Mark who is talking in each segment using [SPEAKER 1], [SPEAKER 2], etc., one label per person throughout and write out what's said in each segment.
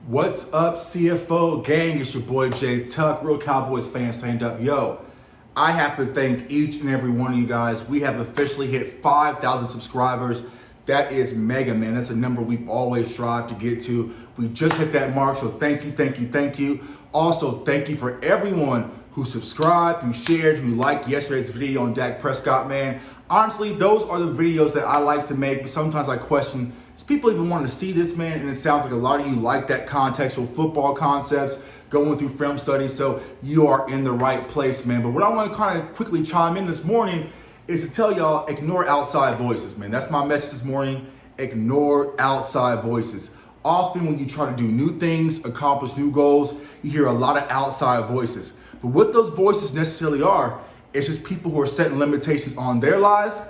[SPEAKER 1] What's up, CFO gang? It's your boy Jay Tuck, real Cowboys fan, stand up. Yo, I have to thank each and every one of you guys. We have officially hit 5,000 subscribers. That is mega, man. That's a number we've always strived to get to. We just hit that mark, so thank you, thank you, thank you. Also, thank you for everyone who subscribed, who shared, who liked yesterday's video on Dak Prescott, man. Honestly, those are the videos that I like to make, but sometimes I question, does people even want to see this, man? And it sounds like a lot of you like that contextual football concepts, going through film studies, so you are in the right place, man. But what I want to kind of quickly chime in this morning is to tell y'all, ignore outside voices, man. That's my message this morning. Ignore outside voices. Often when you try to do new things, accomplish new goals, you hear a lot of outside voices. But what those voices necessarily are, it's just people who are setting limitations on their lives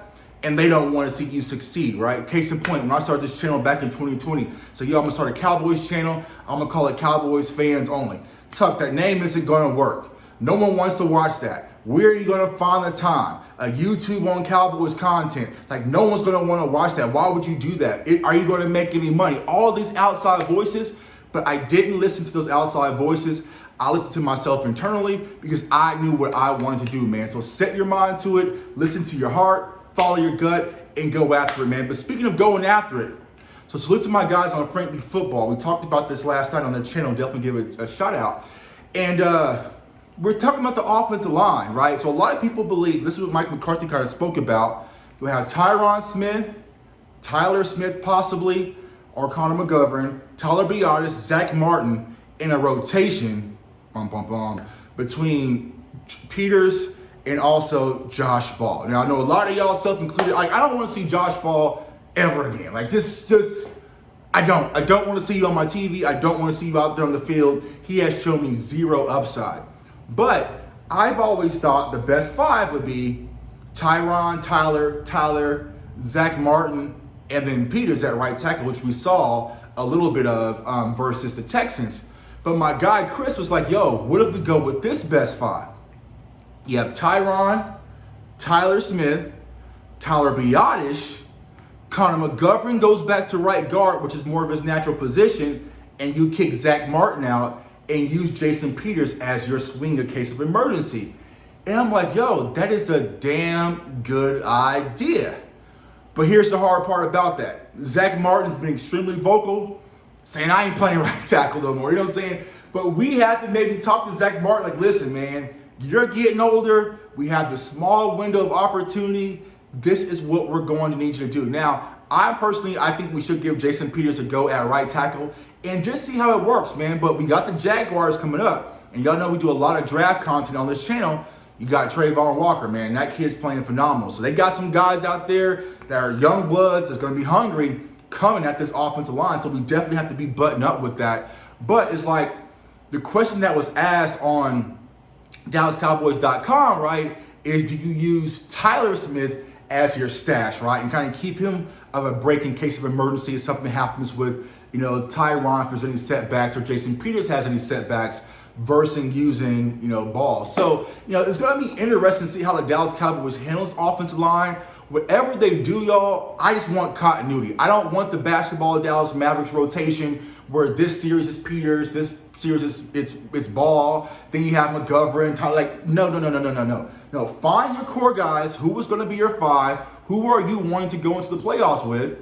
[SPEAKER 1] and they don't want to see you succeed, right? Case in point, when I started this channel back in 2020, so I'm gonna start a Cowboys channel, I'm gonna call it Cowboys Fans Only. Tuck, that name isn't gonna work. No one wants to watch that. Where are you gonna find the time? A YouTube on Cowboys content. Like, no one's gonna wanna watch that. Why would you do that? Are you gonna make any money? All these outside voices, but I didn't listen to those outside voices. I listened to myself internally because I knew what I wanted to do, man. So set your mind to it, listen to your heart, follow your gut, and go after it, man. But speaking of going after it, so salute to my guys on Frankly Football. We talked about this last night on their channel. Definitely give it a shout out. And we're talking about the offensive line, right? So a lot of people believe, this is what Mike McCarthy kind of spoke about. You have Terrance Smith, Tyler Smith possibly, or Connor McGovern, Tyler Biadasz, Zack Martin in a rotation, between Peters and also Josh Ball. Now, I know a lot of y'all, self-included, like, I don't want to see Josh Ball ever again. Like, I don't want to see you on my TV. I don't want to see you out there on the field. He has shown me zero upside. But I've always thought the best five would be Tyron, Tyler, Zack Martin, and then Peters at right tackle, which we saw a little bit of versus the Texans. But my guy Chris was like, yo, what if we go with this best five? You have Tyron, Tyler Smith, Tyler Biadasz, Connor McGovern goes back to right guard, which is more of his natural position, and you kick Zack Martin out and use Jason Peters as your swing in case of emergency. And I'm like, yo, that is a damn good idea. But here's the hard part about that. Zack Martin's been extremely vocal, saying I ain't playing right tackle no more, you know what I'm saying? But we have to maybe talk to Zack Martin like, listen, man, you're getting older. We have the small window of opportunity. This is what we're going to need you to do. Now, I think we should give Jason Peters a go at right tackle and just see how it works, man. But we got the Jaguars coming up, and y'all know we do a lot of draft content on this channel. You got Trayvon Walker, man. That kid's playing phenomenal. So they got some guys out there that are young bloods that's going to be hungry coming at this offensive line. So we definitely have to be buttoned up with that. But it's like the question that was asked on DallasCowboys.com, right, is do you use Tyler Smith as your stash, right, and kind of keep him of a break in case of emergency if something happens with, Tyron, if there's any setbacks, or Jason Peters has any setbacks, versus using, Ball. So, it's going to be interesting to see how the Dallas Cowboys handle this offensive line. Whatever they do, y'all, I just want continuity. I don't want the basketball Dallas Mavericks rotation where this series is Peters, this series is it's Ball, then you have McGovern, Tyler. Like, no. No, find your core guys. Who was going to be your five? Who are you wanting to go into the playoffs with?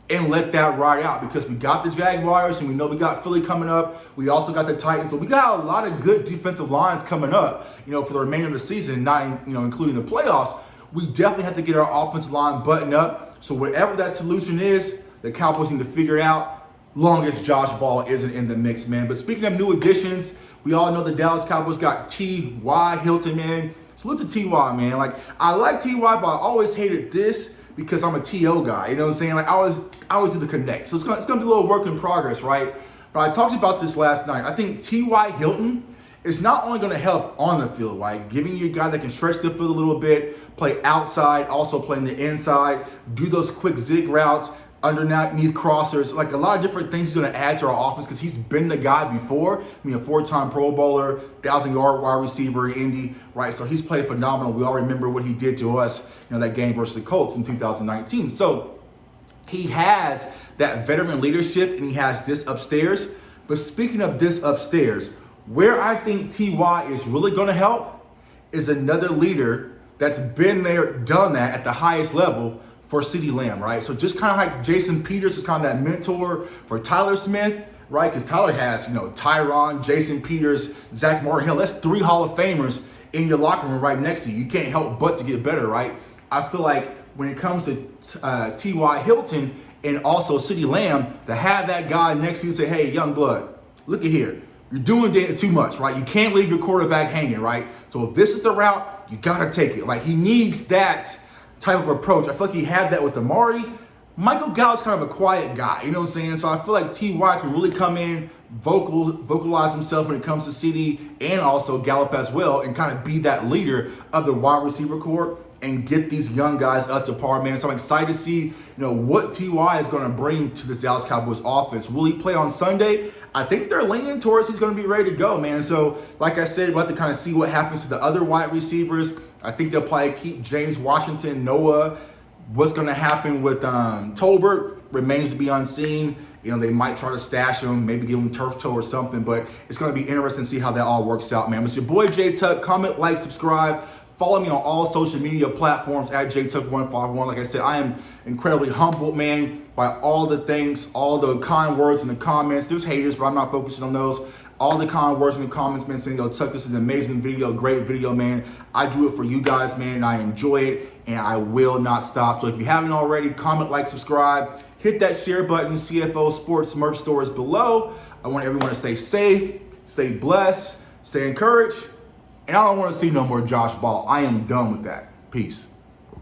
[SPEAKER 1] And let that ride out, because we got the Jaguars and we know we got Philly coming up. We also got the Titans. So we got a lot of good defensive lines coming up, for the remainder of the season, not, including the playoffs. We definitely have to get our offensive line buttoned up. So whatever that solution is, the Cowboys need to figure it out, long as Josh Ball isn't in the mix, man. But speaking of new additions, we all know the Dallas Cowboys got T.Y. Hilton, man. Salute to T.Y., man. Like, I like T.Y., but I always hated this because I'm a T.O. guy. You know what I'm saying? Like, I always do the connect. So it's gonna be a little work in progress, right? But I talked about this last night. I think T.Y. Hilton is not only going to help on the field, right? Giving you a guy that can stretch the field a little bit, play outside, also play in the inside, do those quick zig routes, underneath crossers, like a lot of different things he's going to add to our offense because he's been the guy before. I mean, a 4-time Pro Bowler, 1,000-yard wide receiver in Indy, right? So he's played phenomenal. We all remember what he did to us, that game versus the Colts in 2019. So he has that veteran leadership and he has this upstairs. But speaking of this upstairs, where I think T.Y. is really going to help is another leader that's been there, done that at the highest level for CeeDee Lamb, right? So just kind of like Jason Peters is kind of that mentor for Tyler Smith, right? Because Tyler has, Tyron, Jason Peters, Zack Martin. Hell, that's 3 Hall of Famers in your locker room right next to you. You can't help but to get better, right? I feel like when it comes to T.Y. Hilton and also CeeDee Lamb, to have that guy next to you and say, hey, young blood, look at here. You're doing too much, right? You can't leave your quarterback hanging, right? So if this is the route, you got to take it. Like, he needs that type of approach. I feel like he had that with Amari. Michael Gallup's kind of a quiet guy, you know what I'm saying? So I feel like T.Y. can really come in, vocalize himself when it comes to CD and also Gallup as well, and kind of be that leader of the wide receiver corps and get these young guys up to par, man. So I'm excited to see, what T.Y. is going to bring to this Dallas Cowboys offense. Will he play on Sunday? I think they're leaning towards he's going to be ready to go, man. So like I said, we'll have to kind of see what happens to the other wide receivers. I think they'll probably keep James Washington, Noah. What's going to happen with Tolbert remains to be unseen. They might try to stash him, maybe give him turf toe or something, but it's going to be interesting to see how that all works out, man. It's your boy, J Tuck. Comment, like, subscribe. Follow me on all social media platforms at JTuck151. Like I said, I am incredibly humbled, man, by all the things, all the kind words in the comments. There's haters, but I'm not focusing on those. All the kind words in the comments, man, saying, yo, Tuck, this is an amazing video, great video, man. I do it for you guys, man, and I enjoy it, and I will not stop. So if you haven't already, comment, like, subscribe. Hit that share button. CFO Sports merch store is below. I want everyone to stay safe, stay blessed, stay encouraged. And I don't want to see no more Josh Ball. I am done with that. Peace.